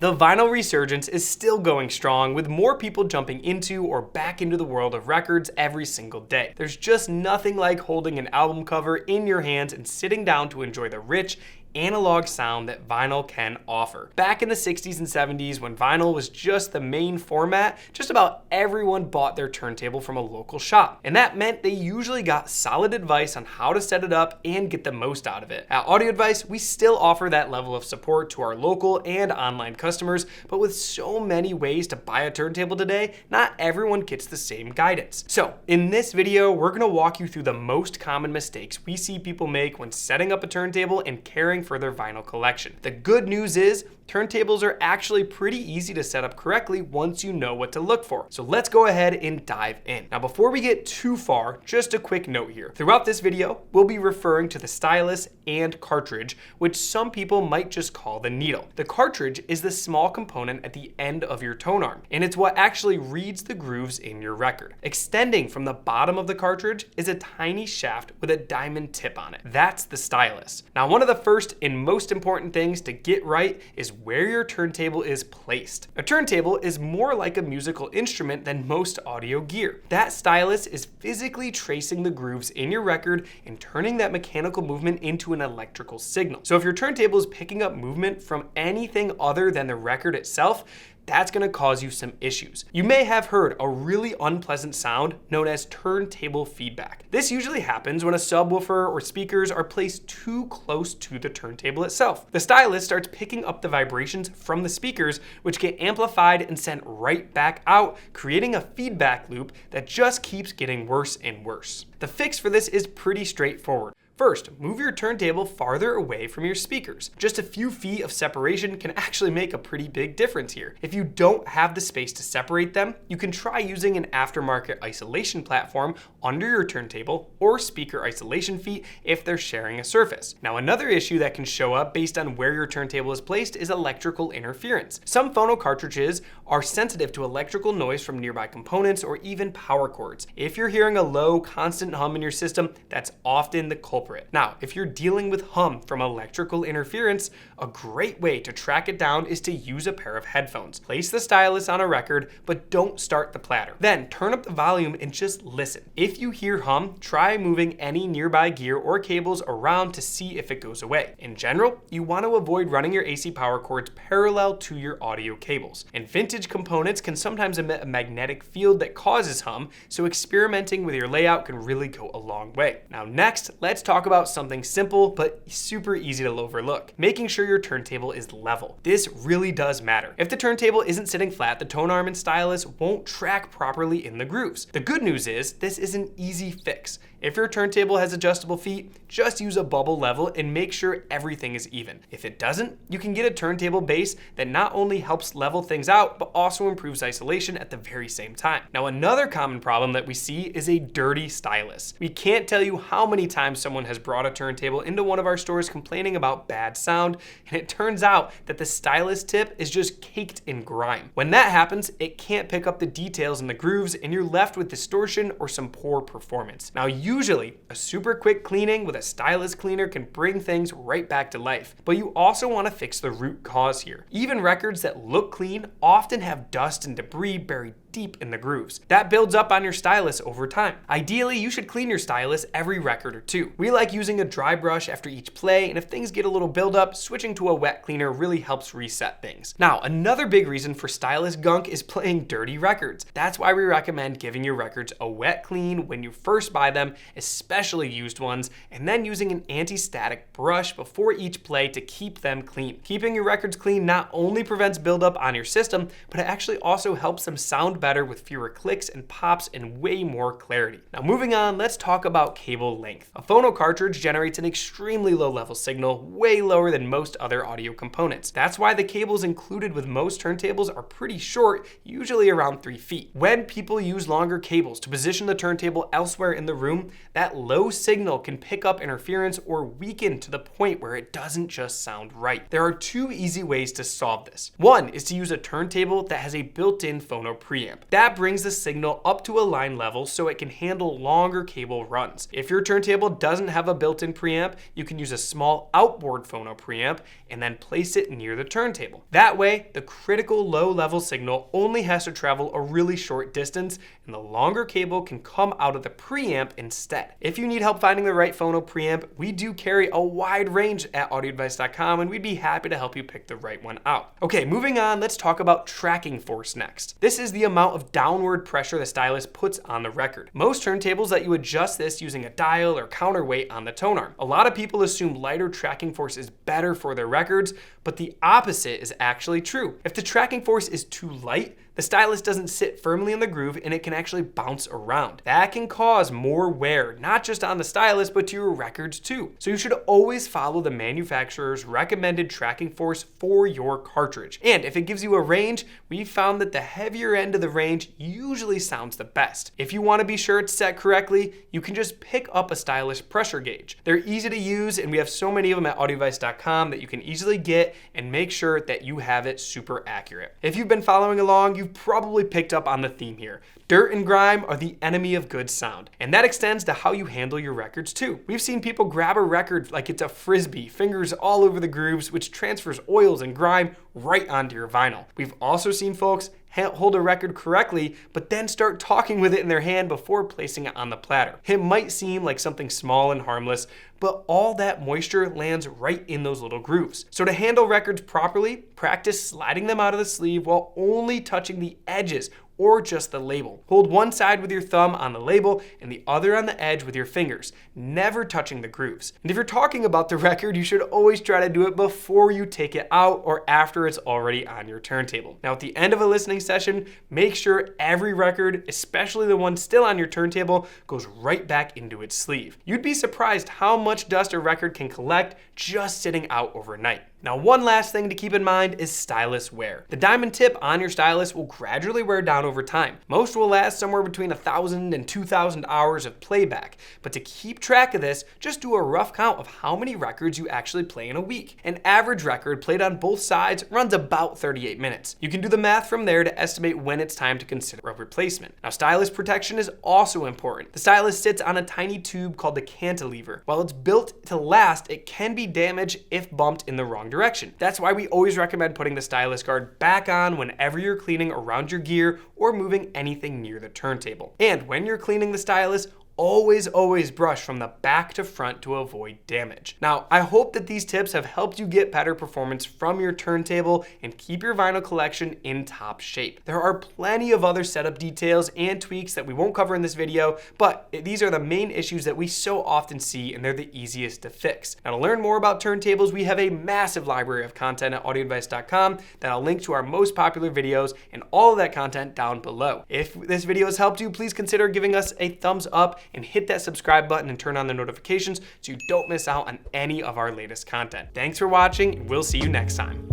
The vinyl resurgence is still going strong, with more people jumping into or back into the world of records every single day. There's just nothing like holding an album cover in your hands and sitting down to enjoy the rich, analog sound that vinyl can offer. Back in the 60s and 70s, when vinyl was just the main format, just about everyone bought their turntable from a local shop. And that meant they usually got solid advice on how to set it up and get the most out of it. At Audio Advice, we still offer that level of support to our local and online customers, but with so many ways to buy a turntable today, not everyone gets the same guidance. So in this video, we're gonna walk you through the most common mistakes we see people make when setting up a turntable and caring for their vinyl collection. The good news is, turntables are actually pretty easy to set up correctly once you know what to look for. So let's go ahead and dive in. Now, before we get too far, just a quick note here. Throughout this video, we'll be referring to the stylus and cartridge, which some people might just call the needle. The cartridge is the small component at the end of your tone arm, and it's what actually reads the grooves in your record. Extending from the bottom of the cartridge is a tiny shaft with a diamond tip on it. That's the stylus. Now, one of the first and most important things to get right is where your turntable is placed. A turntable is more like a musical instrument than most audio gear. That stylus is physically tracing the grooves in your record and turning that mechanical movement into an electrical signal. So if your turntable is picking up movement from anything other than the record itself, that's gonna cause you some issues. You may have heard a really unpleasant sound known as turntable feedback. This usually happens when a subwoofer or speakers are placed too close to the turntable itself. The stylus starts picking up the vibrations from the speakers, which get amplified and sent right back out, creating a feedback loop that just keeps getting worse and worse. The fix for this is pretty straightforward. First, move your turntable farther away from your speakers. Just a few feet of separation can actually make a pretty big difference here. If you don't have the space to separate them, you can try using an aftermarket isolation platform under your turntable or speaker isolation feet if they're sharing a surface. Now, another issue that can show up based on where your turntable is placed is electrical interference. Some phono cartridges are sensitive to electrical noise from nearby components or even power cords. If you're hearing a low, constant hum in your system, that's often the culprit. Now, if you're dealing with hum from electrical interference, a great way to track it down is to use a pair of headphones. Place the stylus on a record, but don't start the platter. Then turn up the volume and just listen. If you hear hum, try moving any nearby gear or cables around to see if it goes away. In general, you want to avoid running your AC power cords parallel to your audio cables. And vintage components can sometimes emit a magnetic field that causes hum, so experimenting with your layout can really go a long way. Now next, let's talk about something simple but super easy to overlook: making sure your turntable is level. This really does matter. If the turntable isn't sitting flat, the tone arm and stylus won't track properly in the grooves. The good news is this is an easy fix. If your turntable has adjustable feet, just use a bubble level and make sure everything is even. If it doesn't, you can get a turntable base that not only helps level things out, but also improves isolation at the very same time. Now, another common problem that we see is a dirty stylus. We can't tell you how many times someone has brought a turntable into one of our stores complaining about bad sound, and it turns out that the stylus tip is just caked in grime. When that happens, it can't pick up the details in the grooves, and you're left with distortion or some poor performance. Now, usually, a super quick cleaning with a stylus cleaner can bring things right back to life, but you also want to fix the root cause here. Even records that look clean often have dust and debris buried deep in the grooves. That builds up on your stylus over time. Ideally, you should clean your stylus every record or two. We like using a dry brush after each play, and if things get a little buildup, switching to a wet cleaner really helps reset things. Now, another big reason for stylus gunk is playing dirty records. That's why we recommend giving your records a wet clean when you first buy them, especially used ones, and then using an anti-static brush before each play to keep them clean. Keeping your records clean not only prevents buildup on your system, but it actually also helps them sound better with fewer clicks and pops and way more clarity. Now, moving on, let's talk about cable length. A phono cartridge generates an extremely low level signal, way lower than most other audio components. That's why the cables included with most turntables are pretty short, usually around 3 feet. When people use longer cables to position the turntable elsewhere in the room, that low signal can pick up interference or weaken to the point where it doesn't just sound right. There are two easy ways to solve this. One is to use a turntable that has a built-in phono preamp. preamp. That brings the signal up to a line level so it can handle longer cable runs. If your turntable doesn't have a built-in preamp, you can use a small outboard phono preamp and then place it near the turntable. That way, the critical low-level signal only has to travel a really short distance, and the longer cable can come out of the preamp instead. If you need help finding the right phono preamp, we do carry a wide range at audioadvice.com, and we'd be happy to help you pick the right one out. Okay, moving on, let's talk about tracking force next. This is the amount of downward pressure the stylus puts on the record. Most turntables let you adjust this using a dial or counterweight on the tone arm. A lot of people assume lighter tracking force is better for their records, but the opposite is actually true. If the tracking force is too light, the stylus doesn't sit firmly in the groove and it can actually bounce around. That can cause more wear, not just on the stylus, but to your records too. So you should always follow the manufacturer's recommended tracking force for your cartridge. And if it gives you a range, we've found that the heavier end of the range usually sounds the best. If you want to be sure it's set correctly, you can just pick up a stylus pressure gauge. They're easy to use, and we have so many of them at audioadvice.com that you can easily get and make sure that you have it super accurate. If you've been following along, you've probably picked up on the theme here. Dirt and grime are the enemy of good sound, and that extends to how you handle your records too. We've seen people grab a record like it's a frisbee, fingers all over the grooves, which transfers oils and grime right onto your vinyl. We've also seen folks hold a record correctly, but then start talking with it in their hand before placing it on the platter. It might seem like something small and harmless, but all that moisture lands right in those little grooves. So to handle records properly, practice sliding them out of the sleeve while only touching the edges or just the label. Hold one side with your thumb on the label and the other on the edge with your fingers, never touching the grooves. And if you're talking about the record, you should always try to do it before you take it out or after it's already on your turntable. Now at the end of a listening session, make sure every record, especially the one still on your turntable, goes right back into its sleeve. You'd be surprised how much dust a record can collect just sitting out overnight. Now, one last thing to keep in mind is stylus wear. The diamond tip on your stylus will gradually wear down over time. Most will last somewhere between 1,000 and 2,000 hours of playback. But to keep track of this, just do a rough count of how many records you actually play in a week. An average record played on both sides runs about 38 minutes. You can do the math from there to estimate when it's time to consider a replacement. Now, stylus protection is also important. The stylus sits on a tiny tube called the cantilever. While it's built to last, it can be damaged if bumped in the wrong direction. That's why we always recommend putting the stylus guard back on whenever you're cleaning around your gear or moving anything near the turntable. And when you're cleaning the stylus, always brush from the back to front to avoid damage. Now, I hope that these tips have helped you get better performance from your turntable and keep your vinyl collection in top shape. There are plenty of other setup details and tweaks that we won't cover in this video, but these are the main issues that we so often see, and they're the easiest to fix. Now, to learn more about turntables, we have a massive library of content at audioadvice.com that I'll link to our most popular videos and all of that content down below. If this video has helped you, please consider giving us a thumbs up and hit that subscribe button and turn on the notifications so you don't miss out on any of our latest content. Thanks for watching, and we'll see you next time.